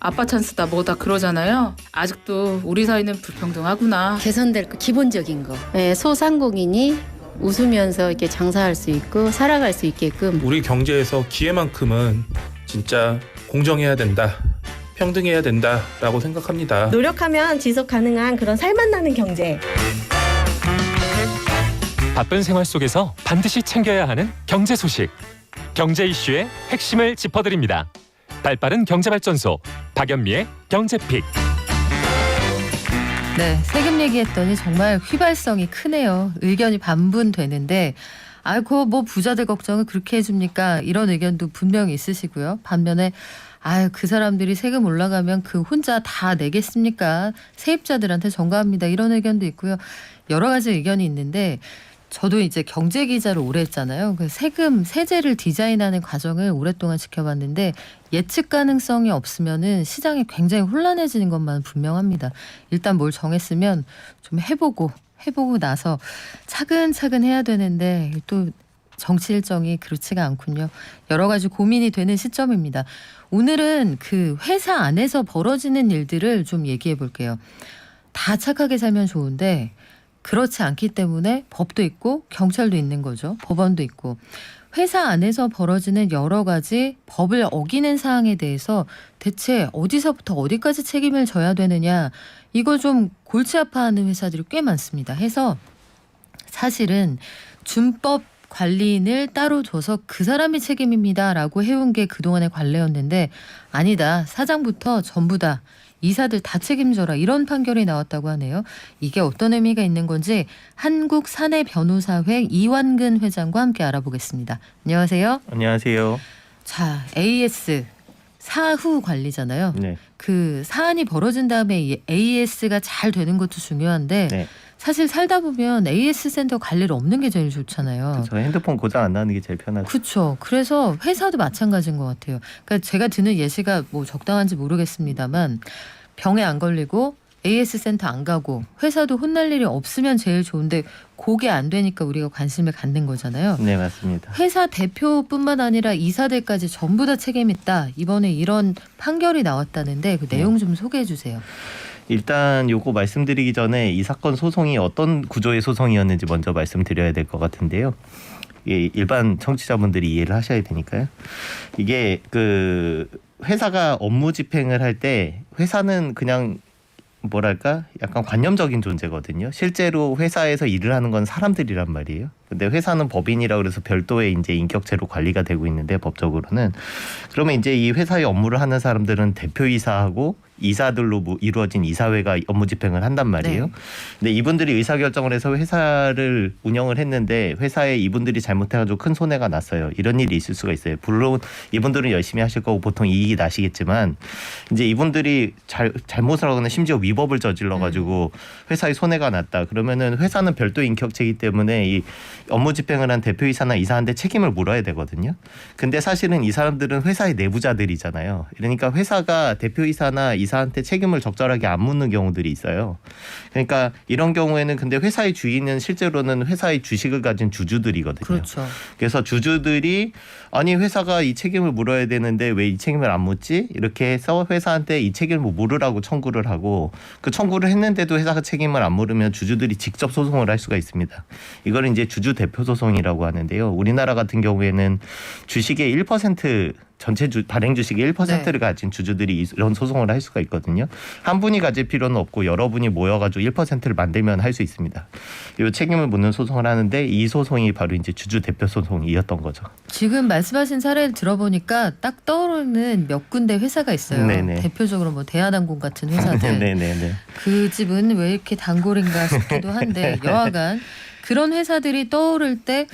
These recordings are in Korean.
아빠 찬스다 뭐다 그러잖아요. 아직도 우리 사이는 불평등하구나. 개선될 거 기본적인 거. 네, 소상공인이 웃으면서 이렇게 장사할 수 있고 살아갈 수 있게끔. 우리 경제에서 기회만큼은 진짜 공정해야 된다, 평등해야 된다라고 생각합니다. 노력하면 지속 가능한 그런 살맛나는 경제. 바쁜 생활 속에서 반드시 챙겨야 하는 경제 소식. 경제 이슈의 핵심을 짚어드립니다. 발빠른 경제발전소 박연미의 경제픽. 네, 세금 얘기했더니 정말 휘발성이 크네요. 의견이 반분되는데 아이고 뭐 부자들 걱정을 그렇게 해줍니까? 이런 의견도 분명히 있으시고요. 반면에 아유 그 사람들이 세금 올라가면 그 혼자 다 내겠습니까? 세입자들한테 전가합니다. 이런 의견도 있고요. 여러 가지 의견이 있는데 저도 이제 경제 기자를 오래 했잖아요. 그 세제를 디자인하는 과정을 오랫동안 지켜봤는데 예측 가능성이 없으면은 시장이 굉장히 혼란해지는 것만 분명합니다. 일단 뭘 정했으면 좀 해보고 나서 차근차근 해야 되는데 또 정치 일정이 그렇지가 않군요. 여러 가지 고민이 되는 시점입니다. 오늘은 그 회사 안에서 벌어지는 일들을 좀 얘기해 볼게요. 다 착하게 살면 좋은데 그렇지 않기 때문에 법도 있고 경찰도 있는 거죠. 법원도 있고. 회사 안에서 벌어지는 여러 가지 법을 어기는 사항에 대해서 대체 어디서부터 어디까지 책임을 져야 되느냐, 이거 좀 골치 아파하는 회사들이 꽤 많습니다. 해서 사실은 준법 관리인을 따로 둬서 그 사람이 책임입니다라고 해온 게 그동안의 관례였는데 아니다. 사장부터 전부 다 이사들 다 책임져라, 이런 판결이 나왔다고 하네요. 이게 어떤 의미가 있는 건지 한국사내변호사회 이완근 회장과 함께 알아보겠습니다. 안녕하세요. 안녕하세요. 자, AS 사후 관리잖아요. 네. 그 사안이 벌어진 다음에 이 AS가 잘 되는 것도 중요한데 네. 사실 살다 보면 AS 센터 갈 일 없는 게 제일 좋잖아요. 저 핸드폰 고장 안 나는 게 제일 편하죠. 그렇죠. 그래서 회사도 마찬가지인 것 같아요. 그러니까 제가 드는 예시가 뭐 적당한지 모르겠습니다만 병에 안 걸리고 AS 센터 안 가고 회사도 혼날 일이 없으면 제일 좋은데 그게 안 되니까 우리가 관심을 갖는 거잖아요. 네, 맞습니다. 회사 대표뿐만 아니라 이사들까지 전부 다 책임있다. 이번에 이런 판결이 나왔다는데 그 내용 좀 소개해 주세요. 일단 요거 말씀드리기 전에 이 사건 소송이 어떤 구조의 소송이었는지 먼저 말씀드려야 될 것 같은데요. 이게 일반 청취자분들이 이해를 하셔야 되니까요. 이게 그 회사가 업무 집행을 할 때 회사는 그냥 뭐랄까 약간 관념적인 존재거든요. 실제로 회사에서 일을 하는 건 사람들이란 말이에요. 근데 회사는 법인이라 그래서 별도의 이제 인격체로 관리가 되고 있는데 법적으로는 그러면 이제 이 회사의 업무를 하는 사람들은 대표이사하고 이사들로 이루어진 이사회가 업무 집행을 한단 말이에요. 네. 근데 이분들이 의사결정을 해서 회사를 운영을 했는데 회사에 이분들이 잘못해가지고 큰 손해가 났어요. 이런 일이 있을 수가 있어요. 물론 이분들은 열심히 하실 거고 보통 이익이 나시겠지만 이제 이분들이 잘못을 하거나 심지어 위법을 저질러가지고 회사에 손해가 났다. 그러면은 회사는 별도 인격체이기 때문에 이 업무 집행을 한 대표이사나 이사한테 책임을 물어야 되거든요. 근데 사실은 이 사람들은 회사의 내부자들이잖아요. 그러니까 회사가 대표이사나 이사한테 책임을 적절하게 안 묻는 경우들이 있어요. 그러니까 이런 경우에는 근데 회사의 주인은 실제로는 회사의 주식을 가진 주주들이거든요. 그렇죠. 그래서 주주들이 아니 회사가 이 책임을 물어야 되는데 왜 이 책임을 안 묻지? 이렇게 해서 회사한테 이 책임을 물으라고 청구를 하고 그 청구를 했는데도 회사가 책임을 안 물으면 주주들이 직접 소송을 할 수가 있습니다. 이걸 이제 주주 대표 소송이라고 하는데요. 우리나라 같은 경우에는 주식의 1% 전체 발행 주식의 1%를 가진 주주들이 이런 소송을 할 수가 있거든요. 한 분이 가질 필요는 없고 여러분이 모여가지고 1%를 만들면 할 수 있습니다. 이 책임을 묻는 소송을 하는데 이 소송이 바로 이제 주주 대표 소송이었던 거죠. 지금 말씀하신 사례를 들어보니까 딱 떠오르는 몇 군데 회사가 있어요. 네네. 대표적으로 뭐 대한항공 같은 회사들. 네네네. 그 집은 왜 이렇게 단골인가 싶기도 한데 여하간 그런 회사들이 떠오를 때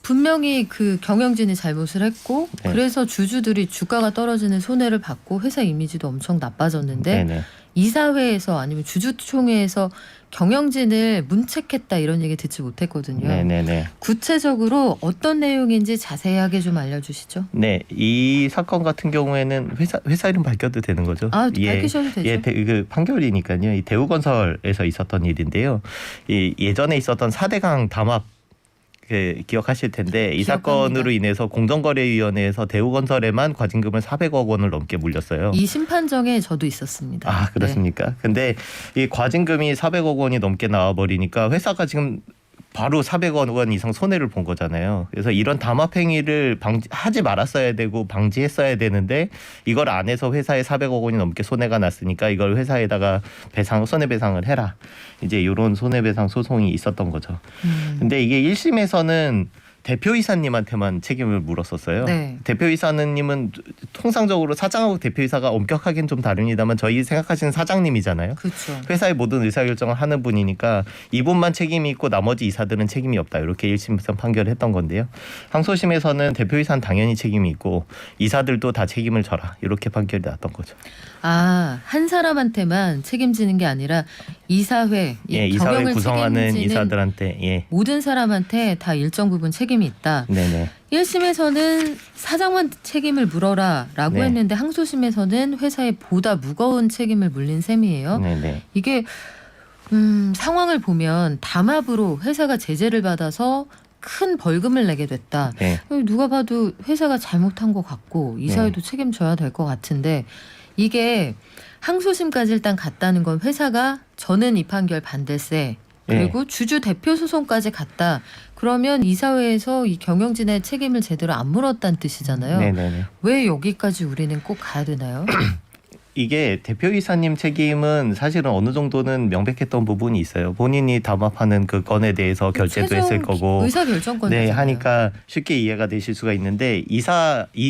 분명히 그 경영진이 잘못을 했고 네. 그래서 주주들이 주가가 떨어지는 손해를 받고 회사 이미지도 엄청 나빠졌는데 네네. 이사회에서 아니면 주주총회에서 경영진을 문책했다 이런 얘기 듣지 못했거든요. 네네네. 구체적으로 어떤 내용인지 자세하게 좀 알려주시죠. 네, 이 사건 같은 경우에는 회사 이름 밝혀도 되는 거죠? 아, 밝히셔도 되죠. 예, 그 판결이니까요. 이 대우건설에서 있었던 일인데요. 이 예전에 있었던 4대강 담합 기억하실 텐데 이 기억합니다. 사건으로 인해서 공정거래위원회에서 대우건설에만 과징금을 400억 원을 넘게 물렸어요. 이 심판정에 저도 있었습니다. 아 그렇습니까? 근데 이 과징금이 400억 원이 넘게 나와버리니까 회사가 지금 바로 400억 원 이상 손해를 본 거잖아요. 그래서 이런 담합 행위를 하지 말았어야 되고 방지했어야 되는데 이걸 안 해서 회사에 400억 원이 넘게 손해가 났으니까 이걸 회사에다가 손해배상을 해라. 이제 이런 손해배상 소송이 있었던 거죠. 근데 이게 1심에서는 대표이사님한테만 책임을 물었었어요. 네. 대표이사님은 통상적으로 사장하고 대표이사가 엄격하게는 좀 다릅니다만 저희 생각하시는 사장님이잖아요. 그렇죠. 회사의 모든 의사결정을 하는 분이니까 이분만 책임이 있고 나머지 이사들은 책임이 없다. 이렇게 1심에서 판결을 했던 건데요. 항소심에서는 대표이사는 당연히 책임이 있고 이사들도 다 책임을 져라. 이렇게 판결이 났던 거죠. 아, 한 사람한테만 책임지는 게 아니라 이사회, 예, 이사회 경영을 구성하는 책임지는 이사들한테 예. 모든 사람한테 다 일정 부분 책임이 있다. 네네. 1심에서는 사장만 책임을 물어라라고 네. 했는데 항소심에서는 회사에 보다 무거운 책임을 물린 셈이에요. 네네. 이게 상황을 보면 담합으로 회사가 제재를 받아서 큰 벌금을 내게 됐다. 네. 누가 봐도 회사가 잘못한 것 같고 이사회도 책임져야 될 것 같은데 이게 항소심까지 일단 갔다는 건 회사가 저는 이 판결 반대세 그리고 주주 대표 소송까지 갔다. 그러면 이사회에서 이 경영진의 책임을 제대로 안 물었다는 뜻이잖아요. 네네네. 왜 여기까지 우리는 꼭 가야 되나요? 이게 대표이사님 책임은 사실은 어느 정도는 명백했던 부분이 있어요. 본인이 담합하는 그 건에 대해서 결재도 했을 거고. 의사 결정권. 네, 하니까 쉽게 이해가 되실 수가 있는데 이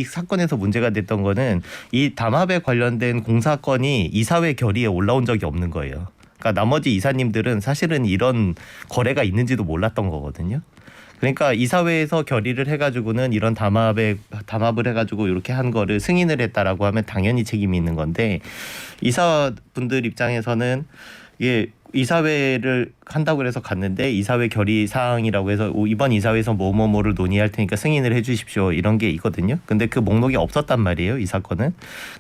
사건에서 문제가 됐던 거는 이 담합에 관련된 공사건이 이사회 결의에 올라온 적이 없는 거예요. 그러니까 나머지 이사님들은 사실은 이런 거래가 있는지도 몰랐던 거거든요. 그러니까 이사회에서 결의를 해가지고는 이런 담합을 해가지고 이렇게 한 거를 승인을 했다라고 하면 당연히 책임이 있는 건데 이사분들 입장에서는 이게 이사회를 한다고 해서 갔는데 이사회 결의 사항이라고 해서 이번 이사회에서 뭐를 논의할 테니까 승인을 해 주십시오 이런 게 있거든요. 근데 그 목록이 없었단 말이에요. 이 사건은.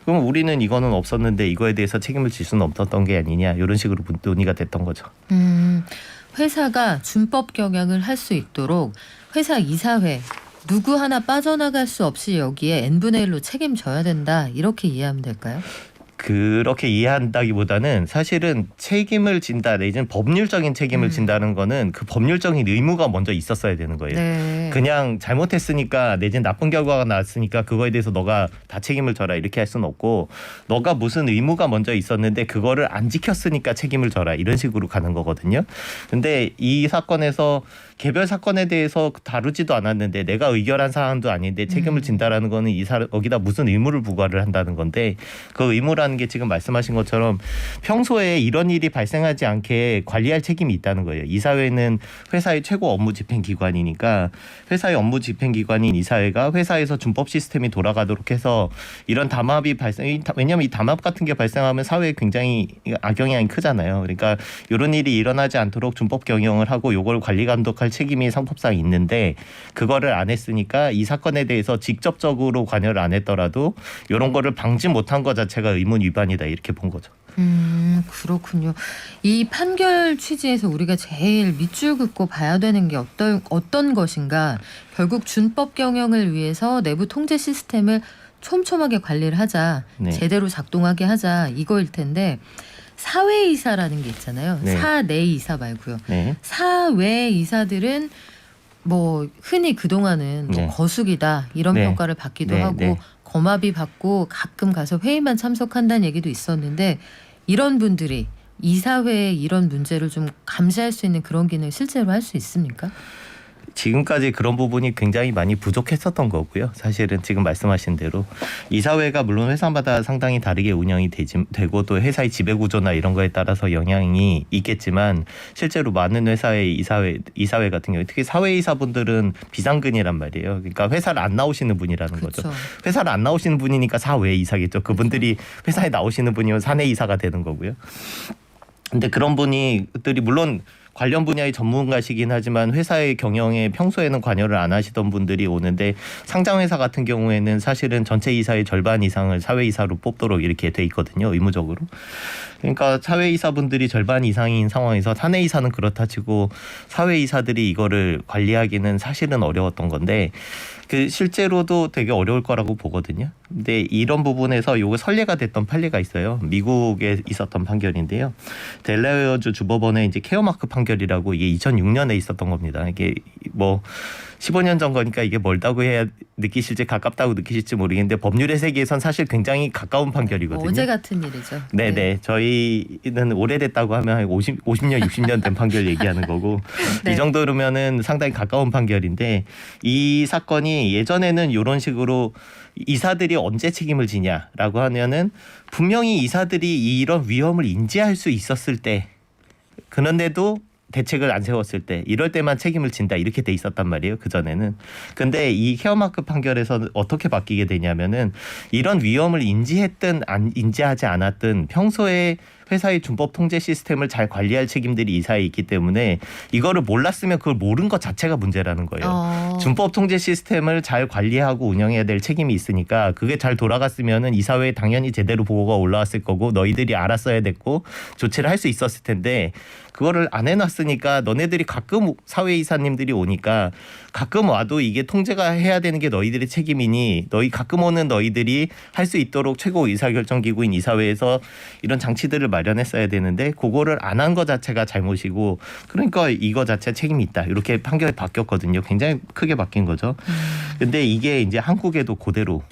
그럼 우리는 이거는 없었는데 이거에 대해서 책임을 질 수는 없었던 게 아니냐 이런 식으로 논의가 됐던 거죠. 회사가 준법 경영을 할 수 있도록 회사 이사회 누구 하나 빠져나갈 수 없이 여기에 n분의 1로 책임져야 된다. 이렇게 이해하면 될까요? 그렇게 이해한다기보다는 사실은 책임을 진다 내지는 법률적인 책임을 진다는 거는 그 법률적인 의무가 먼저 있었어야 되는 거예요. 네. 그냥 잘못했으니까 내지는 나쁜 결과가 나왔으니까 그거에 대해서 너가 다 책임을 져라 이렇게 할 수는 없고 너가 무슨 의무가 먼저 있었는데 그거를 안 지켰으니까 책임을 져라 이런 식으로 가는 거거든요. 근데 이 사건에서 개별 사건에 대해서 다루지도 않았는데 내가 의결한 사항도 아닌데 책임을 진다라는 거는 여기다 무슨 의무를 부과를 한다는 건데 그 의무라는 게 지금 말씀하신 것처럼 평소에 이런 일이 발생하지 않게 관리할 책임이 있다는 거예요. 이사회는 회사의 최고 업무 집행 기관이니까 회사의 업무 집행 기관인 이사회가 회사에서 준법 시스템이 돌아가도록 해서 이런 담합이 왜냐하면 이 담합 같은 게 발생하면 사회에 굉장히 악영향이 크잖아요. 그러니까 이런 일이 일어나지 않도록 준법 경영을 하고 이걸 관리 감독할 책임이 상법상 있는데 그거를 안 했으니까 이 사건에 대해서 직접적으로 관여를 안 했더라도 이런 거를 방지 못한 것 자체가 의문 위반이다 이렇게 본 거죠. 그렇군요. 이 판결 취지에서 우리가 제일 밑줄 긋고 봐야 되는 게 어떤 것인가. 결국 준법 경영을 위해서 내부 통제 시스템을 촘촘하게 관리를 하자. 네. 제대로 작동하게 하자. 이거일 텐데 사외이사라는 게 있잖아요. 네. 사내이사 말고요. 네. 사외 이사들은 뭐 흔히 그동안은 뭐 네. 거수기다 이런 네. 평가를 받기도 네, 하고 네. 거마비 받고 가끔 가서 회의만 참석한다는 얘기도 있었는데 이런 분들이 이사회에 이런 문제를 좀 감시할 수 있는 그런 기능을 실제로 할 수 있습니까? 지금까지 그런 부분이 굉장히 많이 부족했었던 거고요. 사실은 지금 말씀하신 대로 이사회가 물론 회사마다 상당히 다르게 운영이 되고 또 회사의 지배구조나 이런 거에 따라서 영향이 있겠지만 실제로 많은 회사의 이사회 같은 경우 특히 사회이사분들은 비상근이란 말이에요. 그러니까 회사를 안 나오시는 분이라는 그렇죠. 거죠. 회사를 안 나오시는 분이니까 사외이사겠죠. 그분들이 회사에 나오시는 분이면 사내이사가 되는 거고요. 근데 그런 분들이 물론 관련 분야의 전문가시긴 하지만 회사의 경영에 평소에는 관여를 안 하시던 분들이 오는데 상장회사 같은 경우에는 사실은 전체 이사의 절반 이상을 사회이사로 뽑도록 이렇게 돼 있거든요. 의무적으로. 그러니까 사회이사분들이 절반 이상인 상황에서 사내이사는 그렇다 치고 사회이사들이 이거를 관리하기는 사실은 어려웠던 건데 그 실제로도 되게 어려울 거라고 보거든요. 근데 이런 부분에서 요거 선례가 됐던 판례가 있어요. 미국에 있었던 판결인데요. 델라웨어주 주법원의 이제 케어마크 판결이라고 이게 2006년에 있었던 겁니다. 이게 뭐 15년 전 거니까 이게 멀다고 해야 느끼실지 가깝다고 느끼실지 모르겠는데 법률의 세계에선 사실 굉장히 가까운 판결이거든요. 어제 같은 일이죠. 네네. 저희는 오래됐다고 하면 한 50년, 60년 된 판결 얘기하는 거고 네. 이 정도로면은 상당히 가까운 판결인데 이 사건이 예전에는 이런 식으로 이사들이 언제 책임을 지냐라고 하면은 분명히 이사들이 이런 위험을 인지할 수 있었을 때 그런데도 대책을 안 세웠을 때 이럴 때만 책임을 진다 이렇게 돼 있었단 말이에요. 그전에는. 근데 이 케어마크 판결에서 어떻게 바뀌게 되냐면은 이런 위험을 인지했든 인지하지 않았든 평소에 회사의 준법 통제 시스템을 잘 관리할 책임들이 이사에 있기 때문에 이거를 몰랐으면 그걸 모른 것 자체가 문제라는 거예요. 준법 통제 시스템을 잘 관리하고 운영해야 될 책임이 있으니까 그게 잘 돌아갔으면은 이사회에 당연히 제대로 보고가 올라왔을 거고 너희들이 알았어야 됐고 조치를 할 수 있었을 텐데 그거를 안 해놨으니까 너네들이 가끔 사회이사님들이 오니까 가끔 와도 이게 통제가 해야 되는 게 너희들의 책임이니 가끔 오는 너희들이 할 수 있도록 최고 의사결정기구인 이사회에서 이런 장치들을 마련했어야 되는데 그거를 안 한 것 자체가 잘못이고 그러니까 이거 자체 책임이 있다 이렇게 판결이 바뀌었거든요. 굉장히 크게 바뀐 거죠. 근데 이게 이제 한국에도 그대로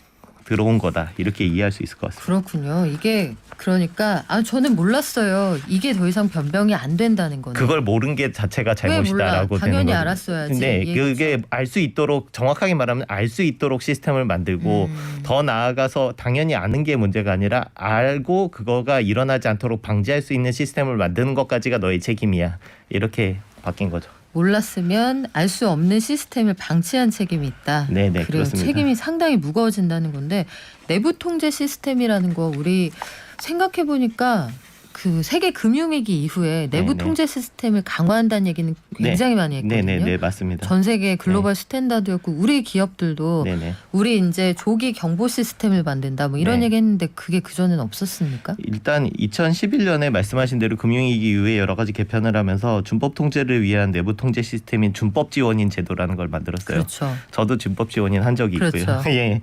들어온 거다 이렇게 이해할 수 있을 것 같습니다. 그렇군요. 이게 그러니까 저는 몰랐어요. 이게 더 이상 변경이 안 된다는 거는. 그걸 모른 게 자체가 잘못이다라고 되는 당연히 거죠. 알았어야지. 근데 예, 그게 알 수 있도록 정확하게 말하면 알 수 있도록 시스템을 만들고 더 나아가서 당연히 아는 게 문제가 아니라 알고 그거가 일어나지 않도록 방지할 수 있는 시스템을 만드는 것까지가 너의 책임이야. 이렇게 바뀐 거죠. 몰랐으면 알 수 없는 시스템을 방치한 책임이 있다. 네네, 그래요. 그렇습니다. 책임이 상당히 무거워진다는 건데 내부 통제 시스템이라는 거 우리 생각해 보니까 그 세계 금융위기 이후에 내부 네네. 통제 시스템을 강화한다는 얘기는 굉장히 많이 했거든요. 네네, 맞습니다. 전 세계 글로벌 스탠다드였고 우리 기업들도 네네. 우리 이제 조기 경보 시스템을 만든다 뭐 이런 네. 얘기 했는데 그게 그전에는 없었습니까? 일단 2011년에 말씀하신 대로 금융위기 이후에 여러 가지 개편을 하면서 준법 통제를 위한 내부 통제 시스템인 준법 지원인 제도라는 걸 만들었어요. 그렇죠. 저도 준법 지원인 한 적이 있고요. 그렇죠. 예.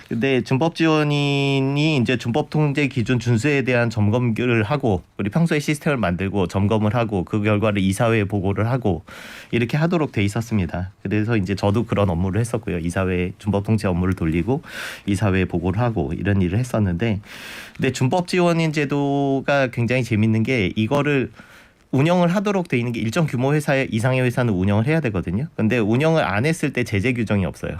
근데 준법 지원인이 이제 준법 통제 기준 준수에 대한 점검을 하고 우리 평소에 시스템을 만들고 점검을 하고 그 결과를 이사회에 보고를 하고 이렇게 하도록 돼 있었습니다. 그래서 이제 저도 그런 업무를 했었고요. 이사회 준법 통제 업무를 돌리고 이사회에 보고를 하고 이런 일을 했었는데 근데 준법 지원인 제도가 굉장히 재밌는 게 이거를 운영을 하도록 돼 있는 게 일정 규모 회사 이상의 회사는 운영을 해야 되거든요. 근데 운영을 안 했을 때 제재 규정이 없어요.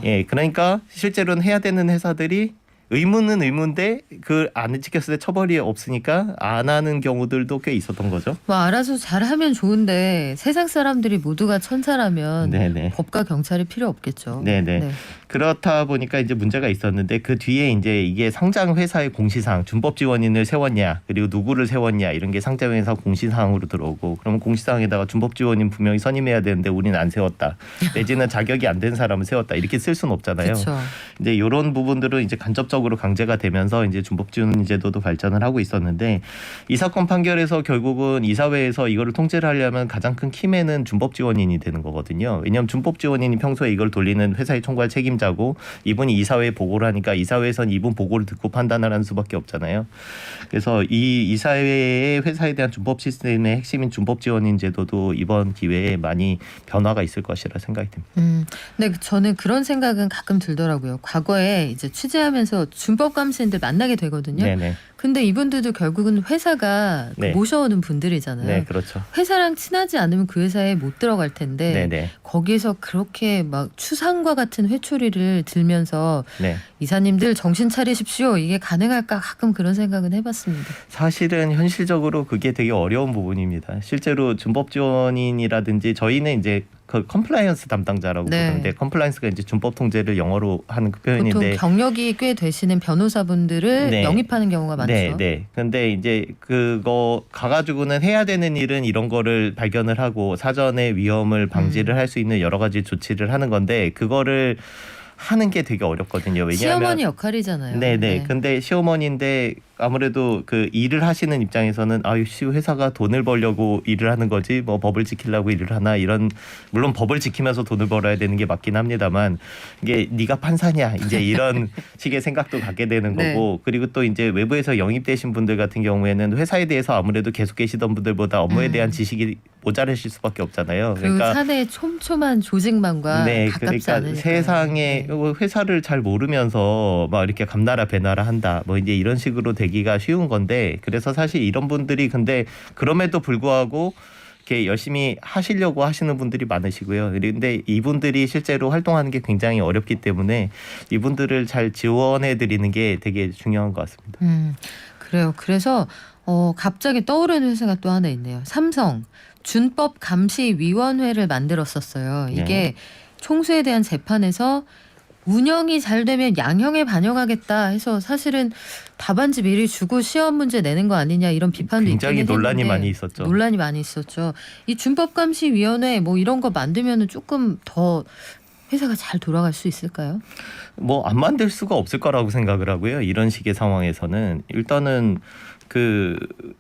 예, 그러니까 실제로는 해야 되는 회사들이 의무는 의무인데 그 안 지켰을 때 처벌이 없으니까 안 하는 경우들도 꽤 있었던 거죠. 뭐 알아서 잘하면 좋은데 세상 사람들이 모두가 천사라면 네네. 법과 경찰이 필요 없겠죠. 네네. 네. 그렇다 보니까 이제 문제가 있었는데 그 뒤에 이제 이게 상장 회사의 공시사항 준법 지원인을 세웠냐 그리고 누구를 세웠냐 이런 게 상장 회사 공시사항으로 들어오고 그러면 공시사항에다가 준법 지원인 분명히 선임해야 되는데 우리는 안 세웠다 내지는 자격이 안 된 사람을 세웠다 이렇게 쓸 수는 없잖아요. 그렇죠. 이제 이런 부분들은 이제 간접적으로 강제가 되면서 이제 준법 지원 제도도 발전을 하고 있었는데 이 사건 판결에서 결국은 이사회에서 이거를 통제를 하려면 가장 큰 키맨은 준법 지원인이 되는 거거든요. 왜냐하면 준법 지원인이 평소에 이걸 돌리는 회사의 총괄 책임자고 이분이 이사회에 보고를 하니까 이사회에선 이분 보고를 듣고 판단을 하는 수밖에 없잖아요. 그래서 이 이사회의 회사에 대한 준법 시스템의 핵심인 준법 지원인 제도도 이번 기회에 많이 변화가 있을 것이라 생각이 듭니다. 근데 저는 그런 생각은 가끔 들더라고요. 과거에 이제 취재하면서 준법 감시인들 만나게 되거든요. 네네. 근데 이분들도 결국은 회사가 네. 모셔오는 분들이잖아요. 네, 그렇죠. 회사랑 친하지 않으면 그 회사에 못 들어갈 텐데 네네. 거기서 그렇게 막 추상과 같은 회초리를 들면서 네. 이사님들 정신 차리십시오. 이게 가능할까 가끔 그런 생각은 해봤습니다. 사실은 현실적으로 그게 되게 어려운 부분입니다. 실제로 준법 지원인이라든지 저희는 이제 그 컴플라이언스 담당자라고 네. 부르는데 컴플라이언스가 이제 준법 통제를 영어로 하는 그 보통 표현인데 경력이 꽤 되시는 변호사분들을 네. 영입하는 경우가 많죠. 네, 네. 근데 이제 그거 가가지고는 해야 되는 일은 이런 거를 발견을 하고 사전에 위험을 방지를 할 수 있는 여러 가지 조치를 하는 건데 그거를 하는 게 되게 어렵거든요. 왜냐하면 시어머니 역할이잖아요. 네네. 근데 시어머니인데 아무래도 그 일을 하시는 입장에서는 아유 씨 회사가 돈을 벌려고 일을 하는 거지 뭐 법을 지키려고 일을 하나 이런 물론 법을 지키면서 돈을 벌어야 되는 게 맞긴 합니다만 이게 네가 판사냐 이제 이런 식의 생각도 갖게 되는 네. 거고 그리고 또 이제 외부에서 영입되신 분들 같은 경우에는 회사에 대해서 아무래도 계속 계시던 분들보다 업무에 대한 지식이 모자라실 수밖에 없잖아요. 그리고 그러니까 사내의 촘촘한 조직망과 네, 가깝지 그러니까 않으니까. 세상에 네. 회사를 잘 모르면서 막 이렇게 감나라 배나라 한다. 뭐 이제 이런 식으로 되기가 쉬운 건데 그래서 사실 이런 분들이 근데 그럼에도 불구하고 이렇게 열심히 하시려고 하시는 분들이 많으시고요. 그런데 이분들이 실제로 활동하는 게 굉장히 어렵기 때문에 이분들을 잘 지원해 드리는 게 되게 중요한 것 같습니다. 그래요. 그래서 갑자기 떠오르는 회사가 또 하나 있네요. 삼성 준법 감시위원회를 만들었었어요. 이게 네. 총수에 대한 재판에서 운영이 잘 되면 양형에 반영하겠다 해서 사실은 답안지 미리 주고 시험 문제 내는 거 아니냐 이런 비판도 굉장히 있긴 논란이 했는데 많이 있었죠. 논란이 많이 있었죠. 이 준법감시위원회 뭐 이런 거 만들면은 조금 더 회사가 잘 돌아갈 수 있을까요? 뭐 안 만들 수가 없을 거라고 생각을 하고요. 이런 식의 상황에서는 일단은 그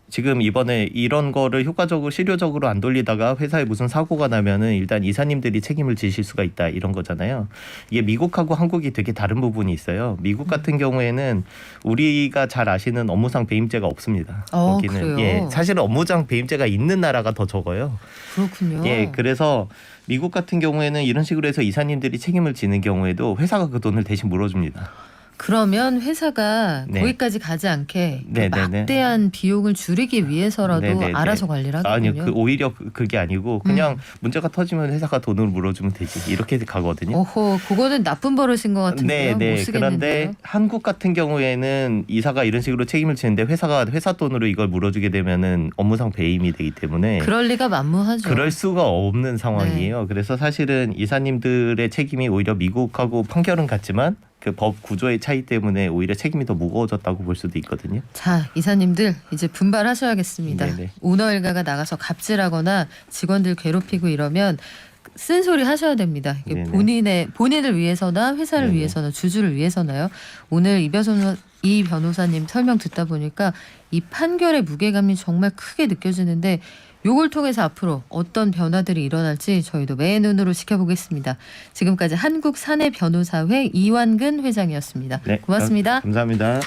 지금 이번에 이런 거를 효과적으로 실효적으로 안 돌리다가 회사에 무슨 사고가 나면은 일단 이사님들이 책임을 지실 수가 있다 이런 거잖아요. 이게 미국하고 한국이 되게 다른 부분이 있어요. 미국 같은 경우에는 우리가 잘 아시는 업무상 배임죄가 없습니다. 거기는 그래요? 예, 사실은 업무상 배임죄가 있는 나라가 더 적어요. 그렇군요. 예, 그래서 미국 같은 경우에는 이런 식으로 해서 이사님들이 책임을 지는 경우에도 회사가 그 돈을 대신 물어줍니다. 그러면 회사가 네. 거기까지 가지 않게 그 네네네. 막대한 비용을 줄이기 위해서라도 네네네. 알아서 관리를 하거든요. 아니요, 오히려 그게 아니고 그냥 문제가 터지면 회사가 돈을 물어주면 되지 이렇게 가거든요. 오호, 그거는 나쁜 버릇인 것 같은데요. 못 네. 쓰겠는데요. 그런데 한국 같은 경우에는 이사가 이런 식으로 책임을 지는데 회사가 회사 돈으로 이걸 물어주게 되면은 업무상 배임이 되기 때문에 그럴 리가 만무하죠. 그럴 수가 없는 상황이에요. 네. 그래서 사실은 이사님들의 책임이 오히려 미국하고 판결은 같지만 그 법 구조의 차이 때문에 오히려 책임이 더 무거워졌다고 볼 수도 있거든요. 자, 이사님들 이제 분발하셔야겠습니다. 네네. 오너 일가가 나가서 갑질하거나 직원들 괴롭히고 이러면 쓴소리 하셔야 됩니다. 이게 네네. 본인을 위해서나 회사를 네네. 위해서나 주주를 위해서나요. 오늘 이 변호사님 설명 듣다 보니까 이 판결의 무게감이 정말 크게 느껴지는데 요걸 통해서 앞으로 어떤 변화들이 일어날지 저희도 매의 눈으로 지켜보겠습니다. 지금까지 한국사내변호사회 이완근 회장이었습니다. 네, 고맙습니다. 감사합니다.